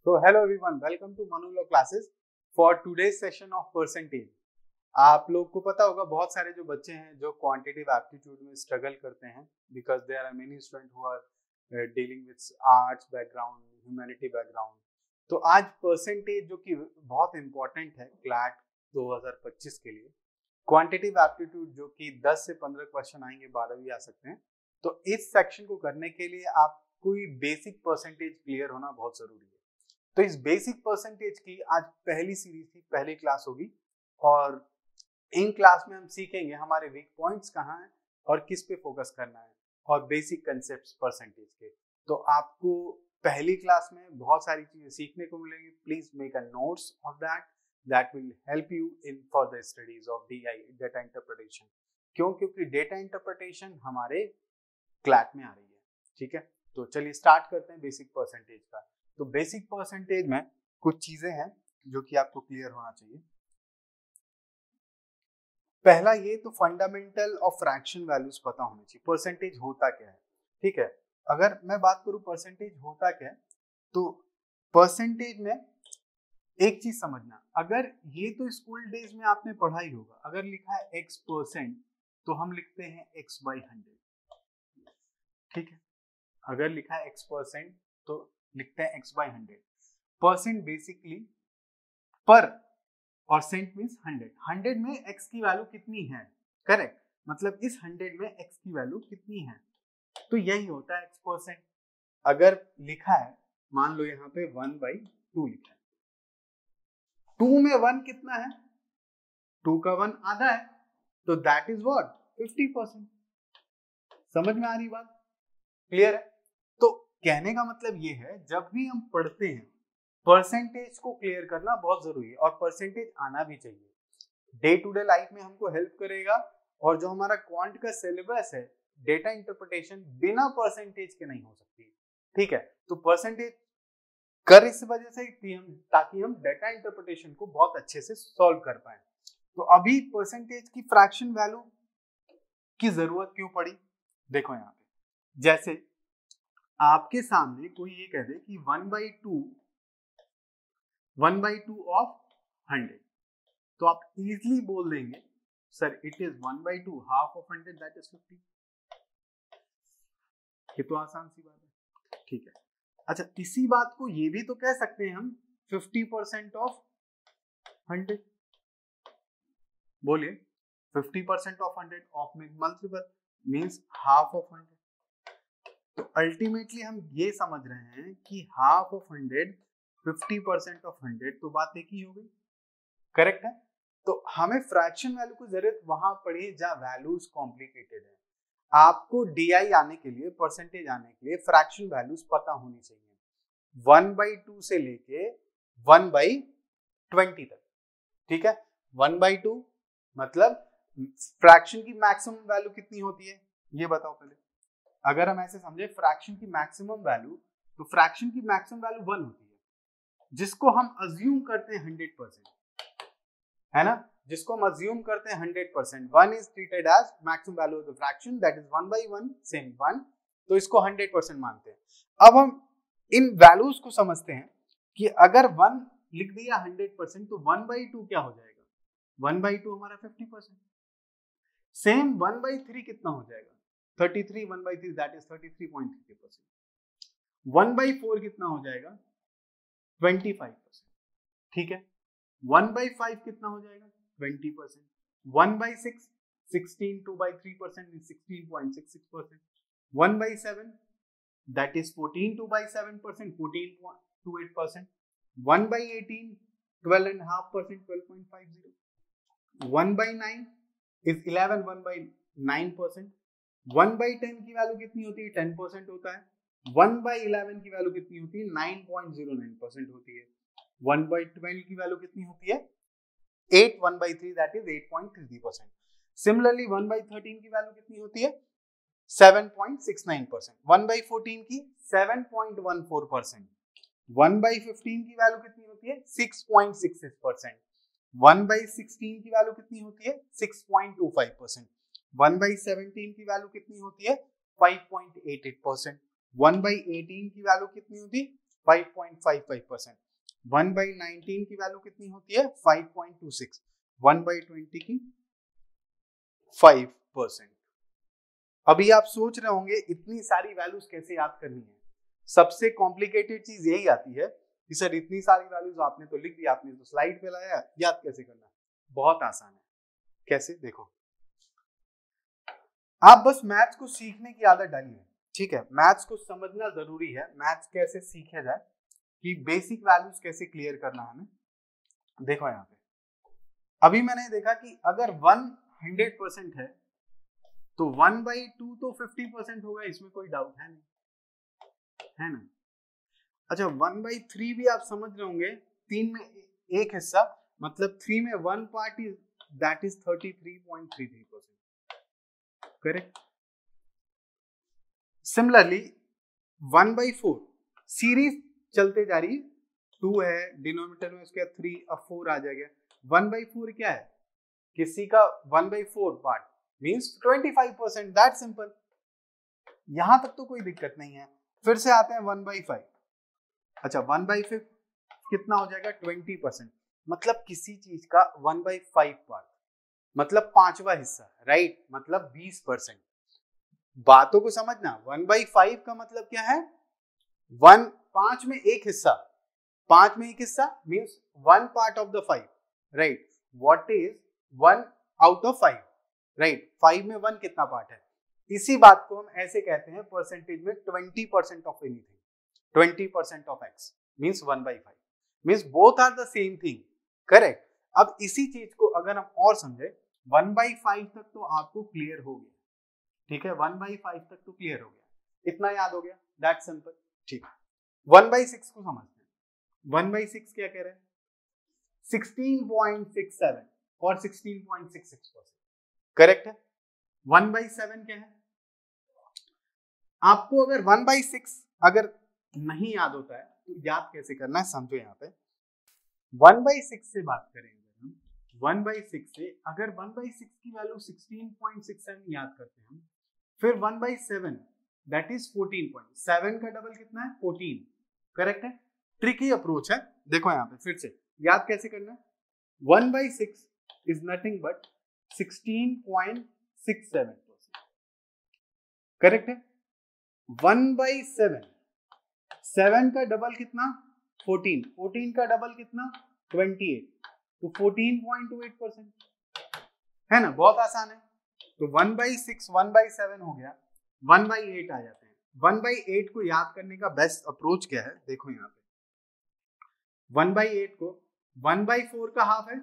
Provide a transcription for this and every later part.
So hello everyone, welcome to Manolo classes for today's session of percentage. आप लोग को पता होगा बहुत सारे जो बच्चे हैं जो क्वांटिटेटिव एप्टीट्यूड में स्ट्रगल करते हैं because there are many student who are dealing with arts background, humanity background. तो आज परसेंटेज जो कि बहुत इंपॉर्टेंट है क्लैट 2025 के लिए, क्वांटिटेटिव एप्टीट्यूड जो कि 10 से 15 क्वेश्चन आएंगे, 12 भी आ सकते हैं. तो इस सेक्शन को करने के लिए आपको बेसिक परसेंटेज क्लियर होना बहुत जरूरी है. तो इस बेसिक परसेंटेज की आज पहली सीरीज की पहली क्लास होगी और इन क्लास में हम सीखेंगे हमारे वीक पॉइंट्स कहाँ हैं और किस पे फोकस करना है और बेसिक कंसेप्ट्स परसेंटेज के. तो आपको पहली क्लास में बहुत सारी चीजें सीखने को मिलेंगी. Please make a notes of that will help you in for the studies of DI, data interpretation. क्योंकि डेटा इंटरप्रिटेशन हमारे क्लैट में आ रही है. ठीक है, तो चलिए स्टार्ट करते हैं बेसिक परसेंटेज का. तो बेसिक परसेंटेज में कुछ चीजें हैं जो कि आपको क्लियर होना चाहिए. पहला ये तो फंडामेंटल और फ्रैक्शन वैल्यूज पता होने चाहिए. परसेंटेज होता क्या है, ठीक है. अगर मैं बात करूं परसेंटेज होता क्या है, तो परसेंटेज में एक चीज समझना. अगर ये तो स्कूल डेज में आपने पढ़ा ही होगा, अगर लिखा है x% तो हम लिखते हैं x/100. ठीक है, अगर लिखा है x% तो लिखते हैं x/100. परसेंट बेसिकली पर और सेंट मींस 100. 100 में x की वैल्यू कितनी है, करेक्ट. मतलब इस 100 में x की वैल्यू कितनी है, तो यही होता है x%. अगर लिखा है, मान लो यहाँ पे 1/2 लिखा है, 2 में 1 कितना है, 2 का 1 आधा है, तो दैट इज व्हाट 50%. समझ में आ रही बात, क्लियर है. तो कहने का मतलब ये है जब भी हम पढ़ते हैं परसेंटेज को क्लियर करना बहुत जरूरी है और परसेंटेज आना भी चाहिए. डे टू डे लाइफ में हमको हेल्प करेगा. और जो हमारा क्वांट का सिलेबस है, डेटा इंटरप्रिटेशन बिना परसेंटेज के नहीं हो सकती. ठीक है, तो परसेंटेज कर इस वजह से ताकि हम डेटा इंटरप्रिटेशन को बहुत अच्छे से सॉल्व कर पाए. तो अभी परसेंटेज की फ्रैक्शन वैल्यू की जरूरत क्यों पड़ी, देखो यहाँ पे. जैसे आपके सामने कोई ये कह दे कि 1/2 ऑफ 100, तो आप इजीली बोल देंगे sir it is 1/2 half of 100 that is 50. ये तो आसान सी बात है. ठीक है, अच्छा इसी बात को ये भी तो कह सकते हैं हम 50% ऑफ 100. बोलिए 50% ऑफ 100, ऑफ में मल्टीपल मींस हाफ ऑफ 100. तो अल्टीमेटली हम ये समझ रहे हैं कि हाफ ऑफ 100 50% ऑफ 100, तो बात एक ही हो गई, करेक्ट है. तो हमें फ्रैक्शन वैल्यू की जरूरत वहां पड़ी जहां वैल्यूज कॉम्प्लिकेटेड है. आपको DI आने के लिए, परसेंटेज आने के लिए फ्रैक्शन वैल्यूज पता होनी चाहिए. 1/2 से लेके 1/20 तक. ठीक है, 1/2 मतलब फ्रैक्शन की मैक्सिमम वैल्यू कितनी होती है, ये बताओ पहले. अगर हम ऐसे समझे फ्रैक्शन की मैक्सिमम वैल्यू, तो फ्रैक्शन की मैक्सिमम वैल्यू 1 होती है, जिसको हम अज्यूम करते हैं 100%, है ना. जिसको हम अज्यूम करते हैं 100%. 1 is treated as maximum value of the fraction, that is 1/1, same 1. तो इसको 100% मानते हैं. अब हम इन वैल्यूज को समझते हैं कि अगर 1 लिख दिया 100%, तो 1/2 क्या हो जाएगा, 1/2 हमारा 50%. सेम 1/3 कितना हो जाएगा, 33. 1/3 दैट इज 33.30%. 1/4 कितना हो जाएगा, 25%. ठीक है, 1/5 कितना हो जाएगा, 20%. 1/6 16. 2/3% is 16.66%. 1/7 that is 14. 2/7% 14.28%. 1/18 12.5% 12.50. 1/9 is 11. 1/9%. 1/10 की वैल्यू कितनी होती है, 10% होता है. 1/11 की वैल्यू कितनी होती है, 9.09% होती है. 1/12 की वैल्यू कितनी होती है, 8. 1/3 दैट इज 8.33%. सिमिलरली 1/13 की वैल्यू कितनी होती है, 7.69%. 1/14 की 7.14%. 1/15 की वैल्यू कितनी होती है, 6.66%. 1/16 की वैल्यू कितनी होती है, 6.25%. 1/17 की वैल्यू कितनी होती है, 5.88%. 1/18 की वैल्यू कितनी होती है, 5.55%। 1/19 की वैल्यू कितनी होती है 5.26, 1/20 की 5%। अभी आप सोच रहे होंगे इतनी सारी वैल्यूज कैसे याद करनी है। सबसे कॉम्प्लिकेटेड चीज यही आती है कि सर इतनी सारी वैल्यूज आपने तो लिख दी, आपने तो स्लाइड पे लाया, याद कैसे करना है। बहुत आसान है। कैसे, देखो आप बस मैथ्स को सीखने की आदत डालिए, ठीक है। मैथ्स को समझना जरूरी है। मैथ्स कैसे सीखा जाए कि बेसिक वैल्यूज कैसे क्लियर करना है हमें। देखो यहाँ पे अभी मैंने देखा कि अगर 100% है तो 1/2 तो 50% होगा, इसमें कोई डाउट है नहीं, है ना। अच्छा 1/3 भी आप समझ रहे होंगे, 3 में एक हिस्सा, मतलब 3 में 1 part is that is 33.33%, correct. Similarly 1/4 series चलते जा रही है, 2 है डिनोमिनेटर में उसके 3, अब 4 आ जाएगा। 1/4 क्या है, किसी का 1/4 पार्ट मींस 25%, दैट सिंपल। यहां तक तो कोई दिक्कत नहीं है। फिर से आते हैं 1/5। अच्छा 1/5 कितना हो जाएगा 20%, मतलब किसी चीज का 1/5 पार्ट मतलब 5वां हिस्सा, राइट, मतलब 20%। बातों को समझना, 1/5 का मतलब क्या है, 5 में एक हिस्सा, 5 में एक हिस्सा means 1 part of the 5, right. What is 1 out of 5, right. 5 में 1 कितना पार्ट है। इसी बात को हम ऐसे कहते हैं परसेंटेज में 20% of anything, 20% of x means 1/5, means both are the same thing, correct. अब इसी चीज को अगर हम और समझे, 1/5 तक तो आपको क्लियर हो गया, ठीक है। 1/5 तक तो क्लियर हो गया, इतना याद हो गया, दैट सिंपल, ठीक है। 1/6 को समझते हैं। 1/6 क्या कह रहे हैं, 16.67 और 16.66%, करेक्ट है। 1/7 क्या है, आपको अगर 1/6 अगर नहीं याद होता है तो याद कैसे करना है, समझो। यहाँ पे 1/6 से बात करेंगे हम, 1/6 से अगर 1/6 की वैल्यू 16.67 याद करते हैं हम, फिर 1/7 दैट इज 14.7 का डबल कितना है 14, करेक्ट है। ट्रिकी अप्रोच है, देखो यहाँ पे फिर से याद कैसे करना है। 1/6 इज नथिंग बट 16.67%, करेक्ट है। 1/7, 7 का डबल कितना 14, 14 का डबल कितना 28, तो 14.28% है ना, बहुत आसान है। तो 1/6 1/7 हो गया, 1/8 आ जाते हैं। 1/8 को याद करने का बेस्ट अप्रोच क्या है, देखो यहाँ पे 1/8 को 1/4 का हाफ है,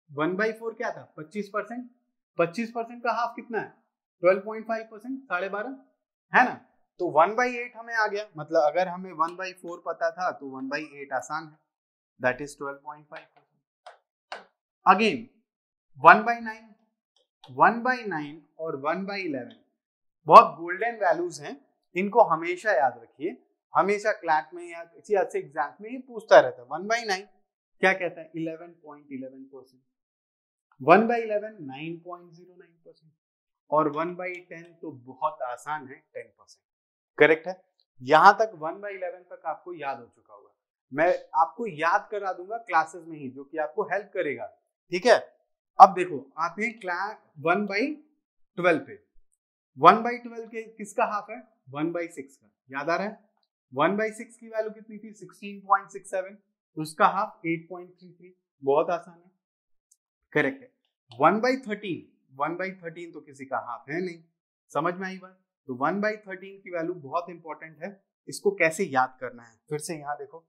1/4 क्या था 25%, 25% का हाफ कितना है 12.5%, 12.5 है ना। तो 1/8 हमें आ गया, मतलब अगर हमें 1/4 पता था तो 1/8 आसान है, दैट इज 12.5%। अगेन 1/9, 1/9 और 1/11 बहुत गोल्डन वैल्यूज हैं, इनको हमेशा याद रखिए। हमेशा क्लैट में या किसी अच्छे एग्जाम में ही पूछता रहता है। 1/9 क्या कहता है 11.11%, 1/11 9.09% और 1/10 तो बहुत आसान है 10%, करेक्ट है। यहां तक 1/11 तक आपको याद हो चुका होगा, मैं आपको याद करा दूंगा क्लासेस में ही, जो कि आपको हेल्प करेगा, ठीक है। अब देखो आते हैं क्लास 1/12 पे। 1/12 के किसका हाफ है 1/6 का, याद आ रहा है। 1/6 की वैल्यू कितनी थी 16.67, उसका हाफ 8.33, बहुत आसान है, करेक्ट है। 1/13, 1/13 तो किसी का हाफ है नहीं, समझ में आई बात। तो 1/13 की वैल्यू बहुत इंपॉर्टेंट है, इसको कैसे याद करना है। फिर से यहाँ देखो,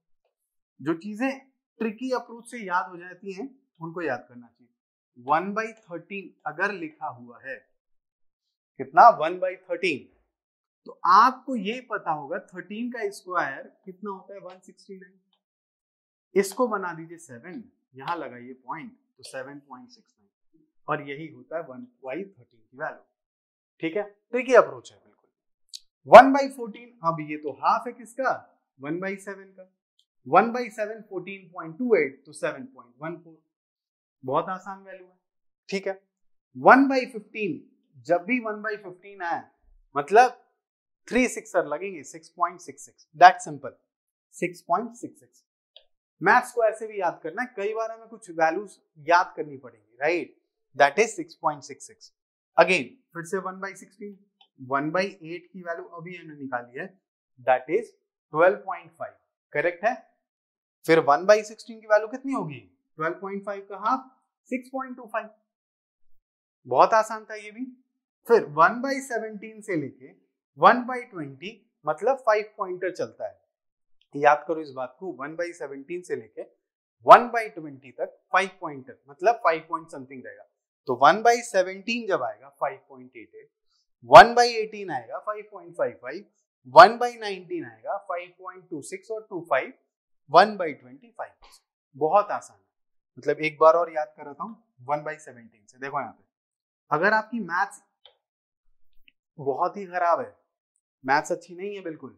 जो चीजें ट्रिकी अप्रोच से याद हो जाती हैं उनको याद करना चाहिए। 1/13 अगर लिखा हुआ है कितना 1/13, तो आपको ये पता होगा 13 का स्क्वायर कितना होता है 169, इसको बना दीजिए 7, यहां लगाइए पॉइंट तो 7.69, और यही होता है 1/13 की वैल्यू, ठीक है। तो ये अप्रोच है बिल्कुल। 1/14, अब ये तो हाफ है किसका 1/7 का, 1/7 14.28 तो 7.14, बहुत आसान वैल्यू है, ठीक है। 1/15, जब भी 1/15 आए मतलब 3 6 लगेंगे 6.66, दैट सिंपल, 6.66। मैथ्स को ऐसे भी याद करना है, कई बार हमें कुछ वैल्यूज याद करनी पड़ेगी, राइट, दैट इज 6.66। अगेन फिर से 1/16, 1/8 की वैल्यू अभी हमने निकाली है, दैट इज 12.5, करेक्ट है। फिर 1/16 की वैल्यू कितनी होगी, 12.5 का हाफ 6.25, बहुत आसान था ये भी। फिर 1/17 से लेके 1/20 मतलब 5 पॉइंटर चलता है, याद करो इस बात को, 1/17 से लेके 1/20 तक 5 पॉइंटर मतलब 5 पॉइंट समथिंग रहेगा। तो 1/17 जब आएगा 5.88, 1/18 आएगा 5.55, 1/19 आएगा 5.26 और 25, 1/25। बहुत आसान है, मतलब एक बार और याद कर रहा हूं 1/17 से। देखो यहाँ पे अगर आपकी मैथ्स बहुत ही खराब है, मैथ्स अच्छी नहीं है बिल्कुल,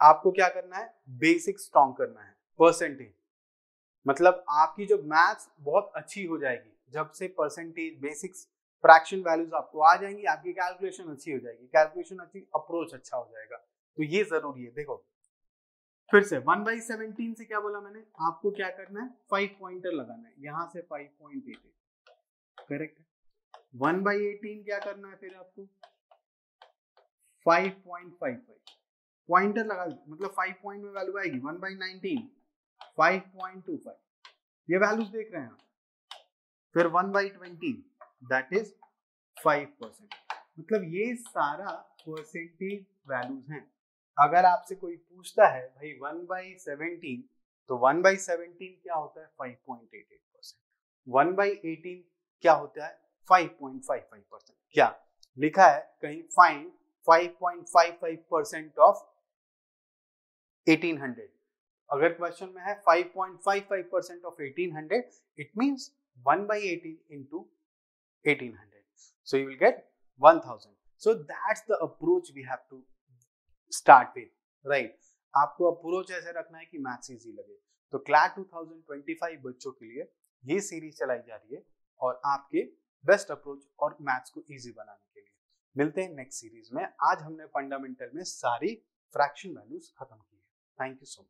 आपको क्या करना है, बेसिक स्ट्रॉन्ग करना है। परसेंटेज मतलब आपकी जो मैथ्स बहुत अच्छी हो जाएगी जब से परसेंटेज, बेसिक्स, फ्रैक्शन वैल्यूज आपको आ जाएंगी, आपकी कैलकुलेशन अच्छी हो जाएगी, कैलकुलेशन अच्छी, अप्रोच अच्छा हो जाएगा। तो ये जरूरी है। देखो फिर से 1/17 से क्या बोला मैंने, आपको क्या करना है, 5 पॉइंटर लगाना है, यहां से 5.88, करेक्ट है। 1/18 क्या करना है, फिर आपको 5.55 पॉइंटर लगा, मतलब 5 पॉइंट में वैल्यू आएगी। 1/19 5.25, ये वैल्यूज देख रहे हैं आप। फिर 1/20 दैट इज 5%, मतलब ये सारा परसेंटेज वैल्यूज हैं। अगर आपसे कोई पूछता है भाई 1/17, तो 1/17 क्या होता है, 5.88%, 1/18 क्या होता है, 5.55%। क्या लिखा है कहीं, फाइंड 5.55% ऑफ 1800। अगर क्वेश्चन में है 5.55% of 1800, it means 1/18 into 1800, so you will get 1000. So that's the approach we have to start with, right? आपको अप्रोच ऐसे रखना है कि मैथ्स इजी लगे। तो क्लैट 2025 बच्चों के लिए ये सीरीज चलाई जा रही है और आपके बेस्ट अप्रोच और मैथ्स को इजी बनाने के लिए। मिलते हैं नेक्स्ट सीरीज में। आज हमने फंडामेंटल में सारी फ्रैक्शन वैल्यूज खत्म की है। Thank you so much.